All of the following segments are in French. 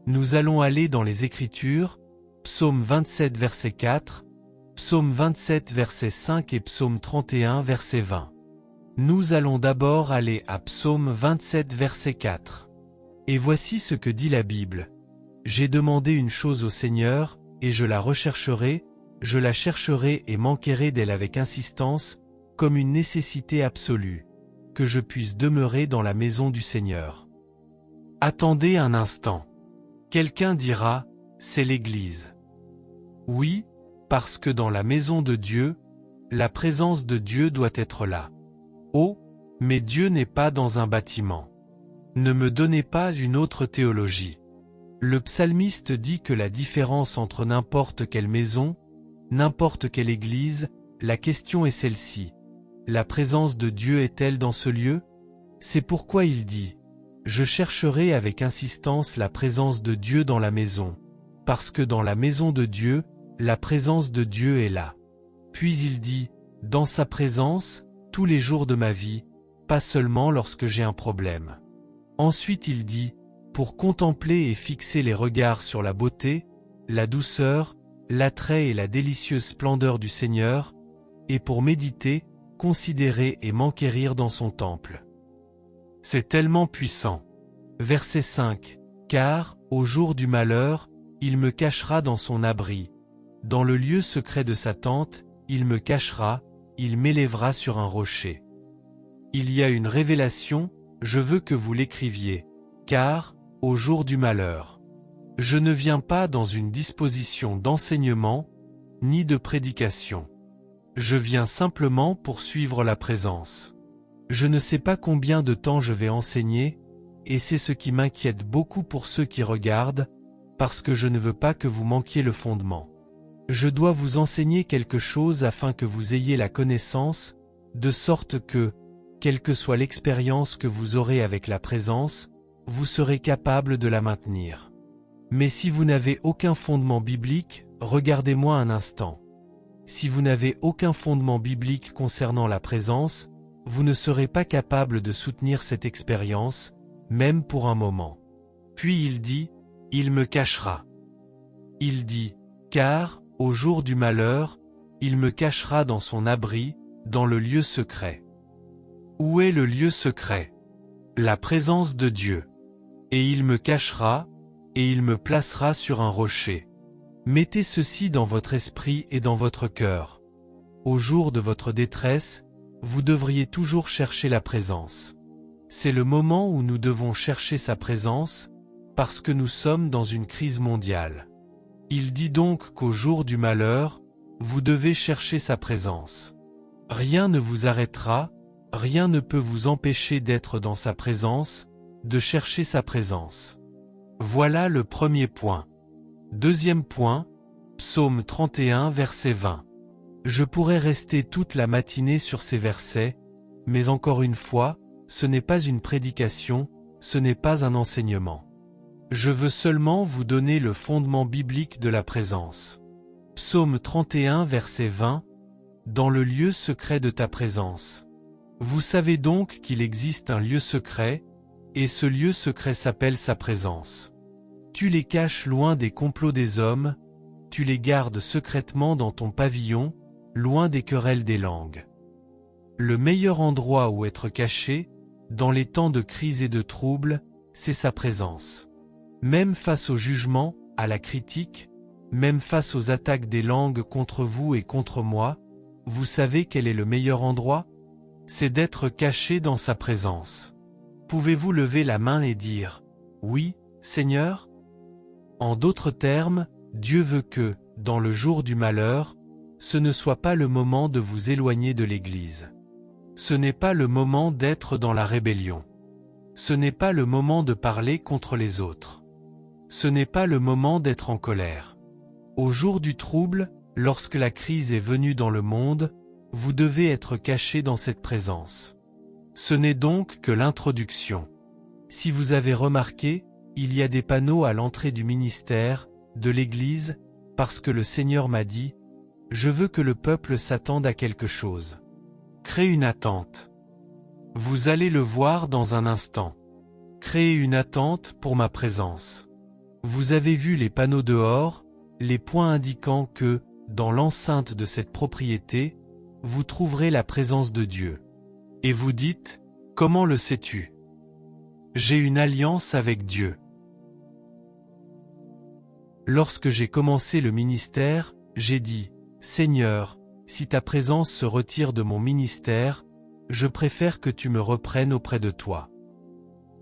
Nous allons aller dans les Écritures, Psaume 27 verset 4, Psaume 27 verset 5 et Psaume 31 verset 20. Nous allons d'abord aller à Psaume 27 verset 4. Et voici ce que dit la Bible. J'ai demandé une chose au Seigneur, et je la rechercherai, je la chercherai et manquerai d'elle avec insistance, comme une nécessité absolue, que je puisse demeurer dans la maison du Seigneur. Attendez un instant. Quelqu'un dira, c'est l'Église. Oui, parce que dans la maison de Dieu, la présence de Dieu doit être là. Oh, mais Dieu n'est pas dans un bâtiment. Ne me donnez pas une autre théologie. Le psalmiste dit que la différence entre n'importe quelle maison, n'importe quelle église, la question est celle-ci. La présence de Dieu est-elle dans ce lieu? C'est pourquoi il dit, je chercherai avec insistance la présence de Dieu dans la maison, parce que dans la maison de Dieu, la présence de Dieu est là. Puis il dit, dans sa présence, tous les jours de ma vie, pas seulement lorsque j'ai un problème. Ensuite il dit, pour contempler et fixer les regards sur la beauté, la douceur, l'attrait et la délicieuse splendeur du Seigneur, et pour méditer, considérer et m'enquérir dans son temple. C'est tellement puissant. Verset 5. Car, au jour du malheur, il me cachera dans son abri. Dans le lieu secret de sa tente, il me cachera, il m'élèvera sur un rocher. Il y a une révélation, je veux que vous l'écriviez, car, au jour du malheur, je ne viens pas dans une disposition d'enseignement, ni de prédication. Je viens simplement pour suivre la présence. Je ne sais pas combien de temps je vais enseigner, et c'est ce qui m'inquiète beaucoup pour ceux qui regardent, parce que je ne veux pas que vous manquiez le fondement. Je dois vous enseigner quelque chose afin que vous ayez la connaissance, de sorte que, quelle que soit l'expérience que vous aurez avec la présence, vous serez capable de la maintenir. Mais si vous n'avez aucun fondement biblique, regardez-moi un instant. Si vous n'avez aucun fondement biblique concernant la présence, vous ne serez pas capable de soutenir cette expérience, même pour un moment. Puis il dit, il me cachera. Il dit, car, au jour du malheur, il me cachera dans son abri, dans le lieu secret. Où est le lieu secret? La présence de Dieu. Et il me cachera, et il me placera sur un rocher. Mettez ceci dans votre esprit et dans votre cœur. Au jour de votre détresse, vous devriez toujours chercher la présence. C'est le moment où nous devons chercher sa présence, parce que nous sommes dans une crise mondiale. Il dit donc qu'au jour du malheur, vous devez chercher sa présence. Rien ne vous arrêtera, rien ne peut vous empêcher d'être dans sa présence, de chercher sa présence. Voilà le premier point. Deuxième point, Psaume 31 verset 20. Je pourrais rester toute la matinée sur ces versets, mais encore une fois, ce n'est pas une prédication, ce n'est pas un enseignement. Je veux seulement vous donner le fondement biblique de la présence. Psaume 31 verset 20. Dans le lieu secret de ta présence. Vous savez donc qu'il existe un lieu secret, et ce lieu secret s'appelle sa présence. Tu les caches loin des complots des hommes, tu les gardes secrètement dans ton pavillon, loin des querelles des langues. Le meilleur endroit où être caché, dans les temps de crise et de trouble, c'est sa présence. Même face au jugement, à la critique, même face aux attaques des langues contre vous et contre moi, vous savez quel est le meilleur endroit? C'est d'être caché dans sa présence. Pouvez-vous lever la main et dire « Oui, Seigneur » ? En d'autres termes, Dieu veut que, dans le jour du malheur, ce ne soit pas le moment de vous éloigner de l'Église. Ce n'est pas le moment d'être dans la rébellion. Ce n'est pas le moment de parler contre les autres. Ce n'est pas le moment d'être en colère. Au jour du trouble, lorsque la crise est venue dans le monde, vous devez être caché dans cette présence. Ce n'est donc que l'introduction. Si vous avez remarqué, il y a des panneaux à l'entrée du ministère, de l'Église, parce que le Seigneur m'a dit « Je veux que le peuple s'attende à quelque chose. » Crée une attente. Vous allez le voir dans un instant. Créez une attente pour ma présence. Vous avez vu les panneaux dehors, les points indiquant que, dans l'enceinte de cette propriété, vous trouverez la présence de Dieu. Et vous dites, comment le sais-tu? J'ai une alliance avec Dieu. Lorsque j'ai commencé le ministère, j'ai dit, Seigneur, si ta présence se retire de mon ministère, je préfère que tu me reprennes auprès de toi.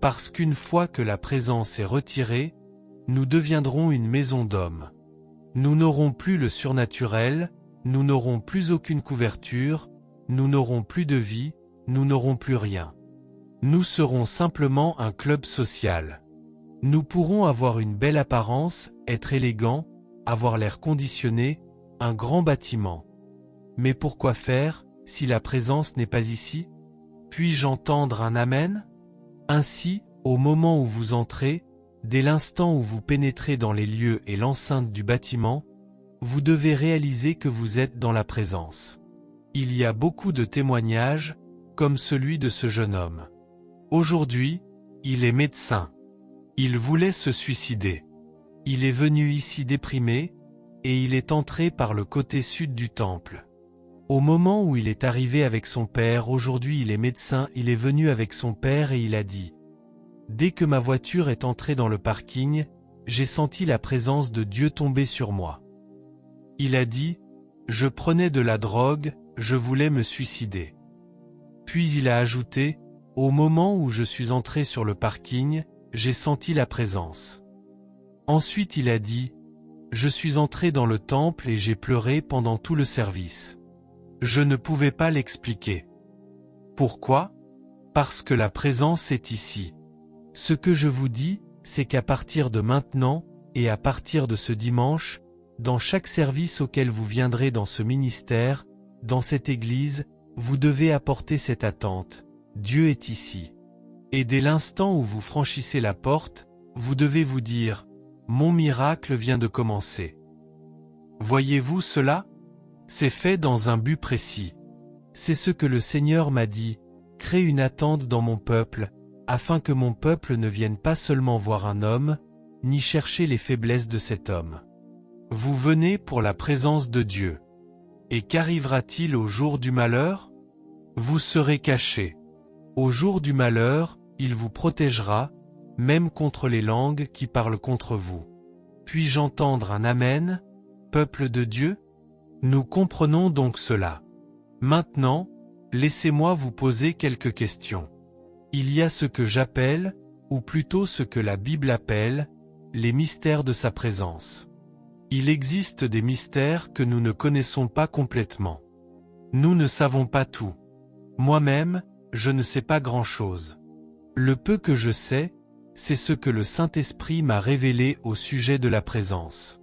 Parce qu'une fois que la présence est retirée, nous deviendrons une maison d'hommes. Nous n'aurons plus le surnaturel, nous n'aurons plus aucune couverture, nous n'aurons plus de vie, nous n'aurons plus rien. Nous serons simplement un club social. Nous pourrons avoir une belle apparence, être élégants, avoir l'air conditionné, un grand bâtiment. Mais pourquoi faire, si la présence n'est pas ici? Puis-je entendre un Amen? Ainsi, au moment où vous entrez, dès l'instant où vous pénétrez dans les lieux et l'enceinte du bâtiment, vous devez réaliser que vous êtes dans la présence. Il y a beaucoup de témoignages, comme celui de ce jeune homme. Aujourd'hui, il est médecin. Il voulait se suicider. Il est venu ici déprimé, et il est entré par le côté sud du temple. Au moment où il est arrivé avec son père, aujourd'hui il est médecin, il est venu avec son père et il a dit « Dès que ma voiture est entrée dans le parking, j'ai senti la présence de Dieu tomber sur moi. » Il a dit « Je prenais de la drogue, je voulais me suicider. » Puis il a ajouté « Au moment où je suis entré sur le parking, j'ai senti la présence. » Ensuite il a dit « Je suis entré dans le temple et j'ai pleuré pendant tout le service. » Je ne pouvais pas l'expliquer. Pourquoi? Parce que la présence est ici. Ce que je vous dis, c'est qu'à partir de maintenant, et à partir de ce dimanche, dans chaque service auquel vous viendrez dans ce ministère, dans cette église, vous devez apporter cette attente. Dieu est ici. Et dès l'instant où vous franchissez la porte, vous devez vous dire, mon miracle vient de commencer. Voyez-vous cela? C'est fait dans un but précis. C'est ce que le Seigneur m'a dit, crée une attente dans mon peuple, afin que mon peuple ne vienne pas seulement voir un homme, ni chercher les faiblesses de cet homme. Vous venez pour la présence de Dieu. Et qu'arrivera-t-il au jour du malheur? Vous serez cachés. Au jour du malheur, il vous protégera, même contre les langues qui parlent contre vous. Puis-je entendre un Amen, peuple de Dieu? Nous comprenons donc cela. Maintenant, laissez-moi vous poser quelques questions. Il y a ce que j'appelle, ou plutôt ce que la Bible appelle, les mystères de sa présence. Il existe des mystères que nous ne connaissons pas complètement. Nous ne savons pas tout. Moi-même, je ne sais pas grand-chose. Le peu que je sais, c'est ce que le Saint-Esprit m'a révélé au sujet de la présence.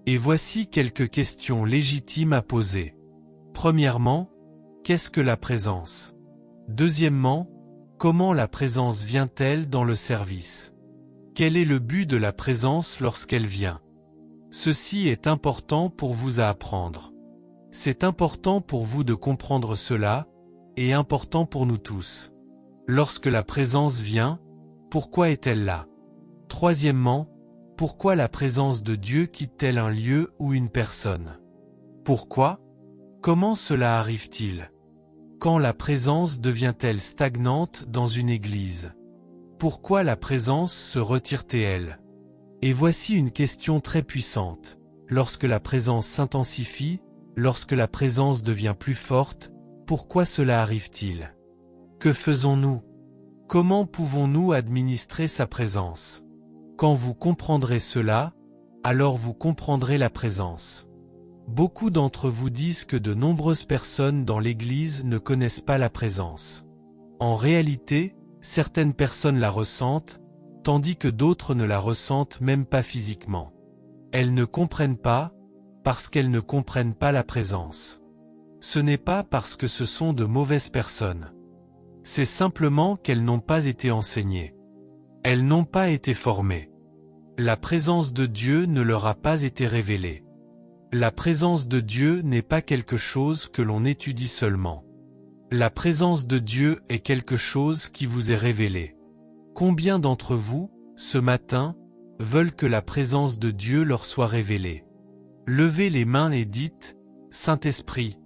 Et voici quelques questions légitimes à poser. Premièrement, qu'est-ce que la présence? Deuxièmement, comment la présence vient-elle dans le service? Quel est le but de la présence lorsqu'elle vient? Ceci est important pour vous à apprendre. C'est important pour vous de comprendre cela, et important pour nous tous. Lorsque la présence vient, pourquoi est-elle là? Troisièmement, pourquoi la présence de Dieu quitte-t-elle un lieu ou une personne? Pourquoi? Comment cela arrive-t-il? Quand la présence devient-elle stagnante dans une église? Pourquoi la présence se retire-t-elle? Et voici une question très puissante. Lorsque la présence s'intensifie, lorsque la présence devient plus forte, pourquoi cela arrive-t-il? Que faisons-nous? Comment pouvons-nous administrer sa présence? Quand vous comprendrez cela, alors vous comprendrez la présence. Beaucoup d'entre vous disent que de nombreuses personnes dans l'Église ne connaissent pas la présence. En réalité, certaines personnes la ressentent, tandis que d'autres ne la ressentent même pas physiquement. Elles ne comprennent pas, parce qu'elles ne comprennent pas la présence. Ce n'est pas parce que ce sont de mauvaises personnes. C'est simplement qu'elles n'ont pas été enseignées. Elles n'ont pas été formées. La présence de Dieu ne leur a pas été révélée. La présence de Dieu n'est pas quelque chose que l'on étudie seulement. La présence de Dieu est quelque chose qui vous est révélé. Combien d'entre vous, ce matin, veulent que la présence de Dieu leur soit révélée. Levez les mains et dites, Saint-Esprit,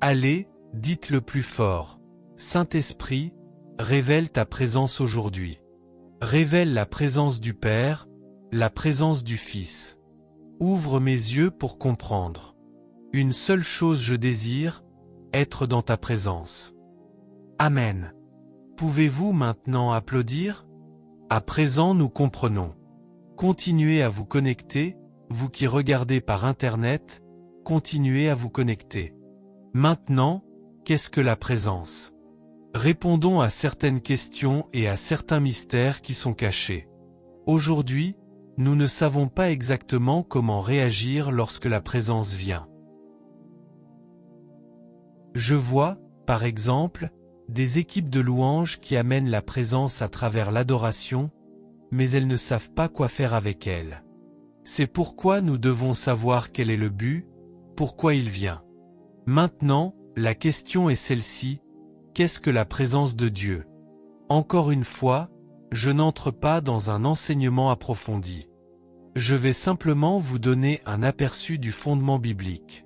allez, dites-le plus fort. Saint-Esprit, révèle ta présence aujourd'hui. Révèle la présence du Père, la présence du Fils. Ouvre mes yeux pour comprendre. Une seule chose je désire, être dans ta présence. Amen. Pouvez-vous maintenant applaudir? À présent nous comprenons. Continuez à vous connecter, vous qui regardez par Internet, continuez à vous connecter. Maintenant, qu'est-ce que la présence? Répondons à certaines questions et à certains mystères qui sont cachés. Aujourd'hui, nous ne savons pas exactement comment réagir lorsque la présence vient. Je vois, par exemple, des équipes de louanges qui amènent la présence à travers l'adoration, mais elles ne savent pas quoi faire avec elle. C'est pourquoi nous devons savoir quel est le but, pourquoi il vient. Maintenant, la question est celle-ci, qu'est-ce que la présence de Dieu? Encore une fois, je n'entre pas dans un enseignement approfondi. Je vais simplement vous donner un aperçu du fondement biblique.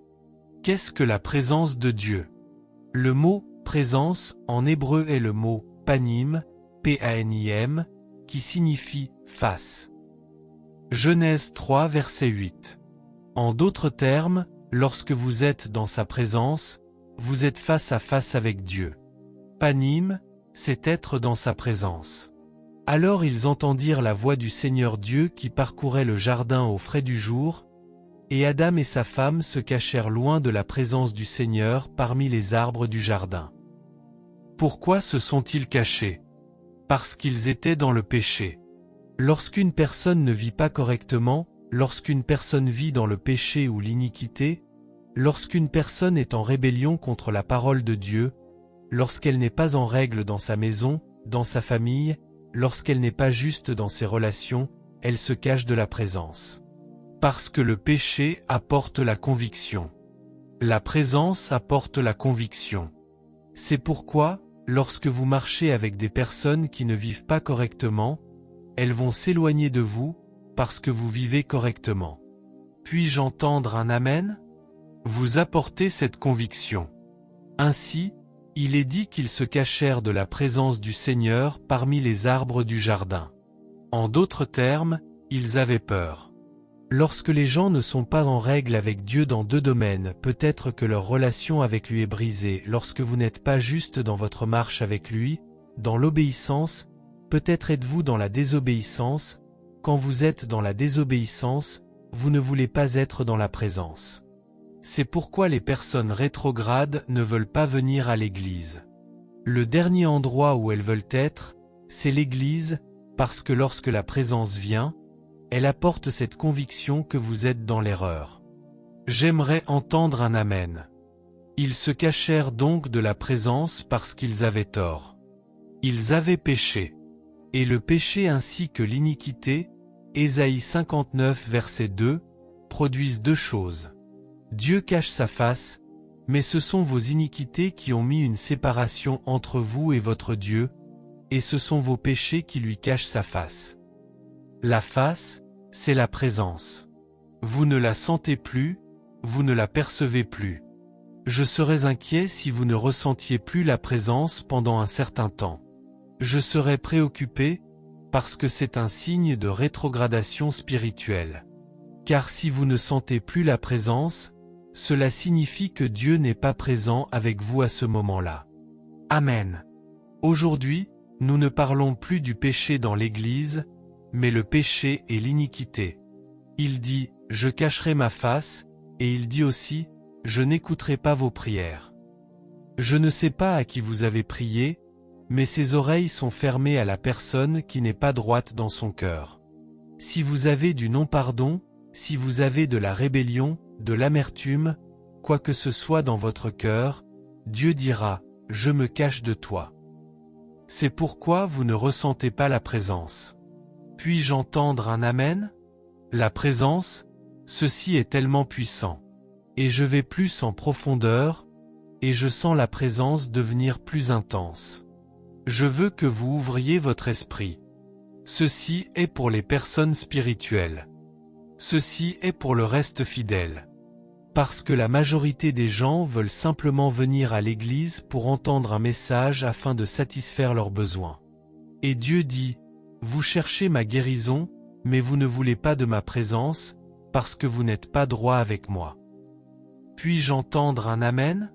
Qu'est-ce que la présence de Dieu? Le mot « présence » en hébreu est le mot « panim », P-A-N-I-M, qui signifie « face ». Genèse 3, verset 8. En d'autres termes, lorsque vous êtes dans sa présence, vous êtes face à face avec Dieu. Panim, c'est être dans sa présence. Alors ils entendirent la voix du Seigneur Dieu qui parcourait le jardin au frais du jour, et Adam et sa femme se cachèrent loin de la présence du Seigneur parmi les arbres du jardin. Pourquoi se sont-ils cachés? Parce qu'ils étaient dans le péché. Lorsqu'une personne ne vit pas correctement, lorsqu'une personne vit dans le péché ou l'iniquité, lorsqu'une personne est en rébellion contre la parole de Dieu, lorsqu'elle n'est pas en règle dans sa maison, dans sa famille, lorsqu'elle n'est pas juste dans ses relations, elle se cache de la présence. Parce que le péché apporte la conviction. La présence apporte la conviction. C'est pourquoi, lorsque vous marchez avec des personnes qui ne vivent pas correctement, elles vont s'éloigner de vous, parce que vous vivez correctement. Puis-je entendre un Amen? Vous apportez cette conviction. Ainsi, il est dit qu'ils se cachèrent de la présence du Seigneur parmi les arbres du jardin. En d'autres termes, ils avaient peur. Lorsque les gens ne sont pas en règle avec Dieu dans deux domaines, peut-être que leur relation avec lui est brisée, lorsque vous n'êtes pas juste dans votre marche avec lui, dans l'obéissance, peut-être êtes-vous dans la désobéissance, quand vous êtes dans la désobéissance, vous ne voulez pas être dans la présence. C'est pourquoi les personnes rétrogrades ne veulent pas venir à l'église. Le dernier endroit où elles veulent être, c'est l'église, parce que lorsque la présence vient, elle apporte cette conviction que vous êtes dans l'erreur. J'aimerais entendre un Amen. Ils se cachèrent donc de la présence parce qu'ils avaient tort. Ils avaient péché. Et le péché ainsi que l'iniquité, Ésaïe 59 verset 2, produisent deux choses. Dieu cache sa face, mais ce sont vos iniquités qui ont mis une séparation entre vous et votre Dieu, et ce sont vos péchés qui lui cachent sa face. La face, c'est la présence. Vous ne la sentez plus, vous ne la percevez plus. Je serais inquiet si vous ne ressentiez plus la présence pendant un certain temps. Je serais préoccupé, parce que c'est un signe de rétrogradation spirituelle. Car si vous ne sentez plus la présence, cela signifie que Dieu n'est pas présent avec vous à ce moment-là. Amen. Aujourd'hui, nous ne parlons plus du péché dans l'Église, mais le péché et l'iniquité. Il dit « Je cacherai ma face » et il dit aussi « Je n'écouterai pas vos prières ». Je ne sais pas à qui vous avez prié, mais ses oreilles sont fermées à la personne qui n'est pas droite dans son cœur. Si vous avez du non-pardon, si vous avez de la rébellion, de l'amertume, quoi que ce soit dans votre cœur, Dieu dira « Je me cache de toi ». C'est pourquoi vous ne ressentez pas la présence. Puis-je entendre un Amen? La présence, ceci est tellement puissant. Et je vais plus en profondeur, et je sens la présence devenir plus intense. Je veux que vous ouvriez votre esprit. Ceci est pour les personnes spirituelles. Ceci est pour le reste fidèle. Parce que la majorité des gens veulent simplement venir à l'église pour entendre un message afin de satisfaire leurs besoins. Et Dieu dit, « Vous cherchez ma guérison, mais vous ne voulez pas de ma présence, parce que vous n'êtes pas droit avec moi. » Puis-je entendre un Amen?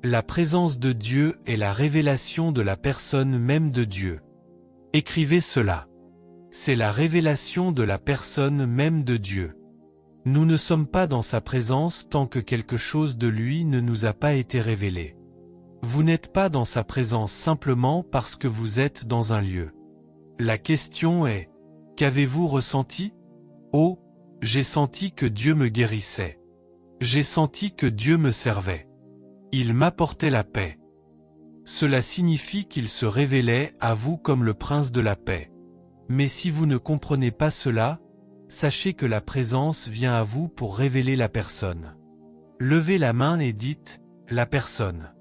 La présence de Dieu est la révélation de la personne même de Dieu. Écrivez cela. C'est la révélation de la personne même de Dieu. Nous ne sommes pas dans sa présence tant que quelque chose de lui ne nous a pas été révélé. Vous n'êtes pas dans sa présence simplement parce que vous êtes dans un lieu. La question est, qu'avez-vous ressenti? Oh, j'ai senti que Dieu me guérissait. J'ai senti que Dieu me servait. Il m'apportait la paix. Cela signifie qu'il se révélait à vous comme le prince de la paix. Mais si vous ne comprenez pas cela, sachez que la présence vient à vous pour révéler la personne. Levez la main et dites, la personne.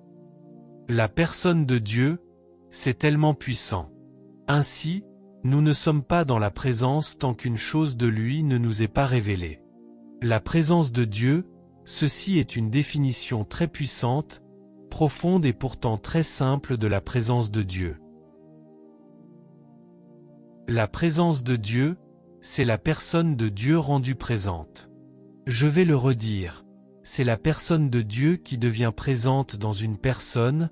La personne de Dieu, c'est tellement puissant. Ainsi, nous ne sommes pas dans la présence tant qu'une chose de lui ne nous est pas révélée. La présence de Dieu, ceci est une définition très puissante, profonde et pourtant très simple de la présence de Dieu. La présence de Dieu, c'est la personne de Dieu rendue présente. Je vais le redire, c'est la personne de Dieu qui devient présente dans une personne,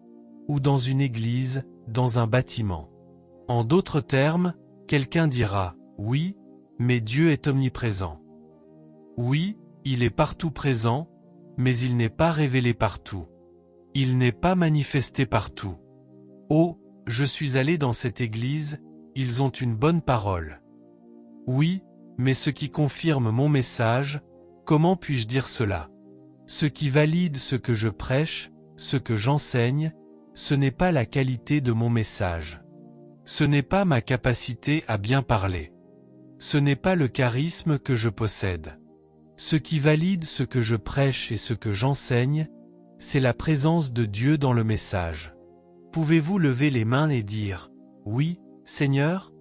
ou dans une église, dans un bâtiment. En d'autres termes, quelqu'un dira, oui, mais Dieu est omniprésent. Oui, il est partout présent, mais il n'est pas révélé partout. Il n'est pas manifesté partout. Oh, je suis allé dans cette église, ils ont une bonne parole. Oui, mais ce qui confirme mon message, comment puis-je dire cela? Ce qui valide ce que je prêche, ce que j'enseigne, ce n'est pas la qualité de mon message. Ce n'est pas ma capacité à bien parler. Ce n'est pas le charisme que je possède. Ce qui valide ce que je prêche et ce que j'enseigne, c'est la présence de Dieu dans le message. Pouvez-vous lever les mains et dire, « Oui, Seigneur » ?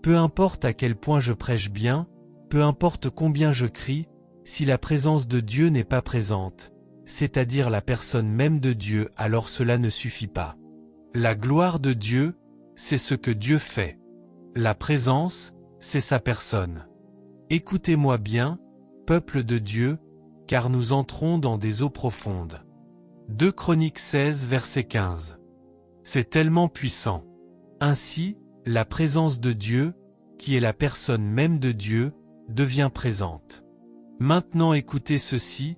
Peu importe à quel point je prêche bien, peu importe combien je crie, si la présence de Dieu n'est pas présente, c'est-à-dire la personne même de Dieu, alors cela ne suffit pas. La gloire de Dieu, c'est ce que Dieu fait. La présence, c'est sa personne. Écoutez-moi bien, peuple de Dieu, car nous entrons dans des eaux profondes. 2 Chroniques 16 verset 15. C'est tellement puissant. Ainsi, la présence de Dieu, qui est la personne même de Dieu, devient présente. Maintenant écoutez ceci,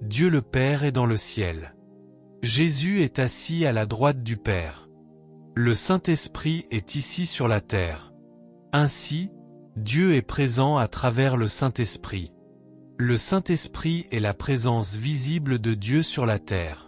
Dieu le Père est dans le ciel. Jésus est assis à la droite du Père. Le Saint-Esprit est ici sur la terre. Ainsi, Dieu est présent à travers le Saint-Esprit. Le Saint-Esprit est la présence visible de Dieu sur la terre.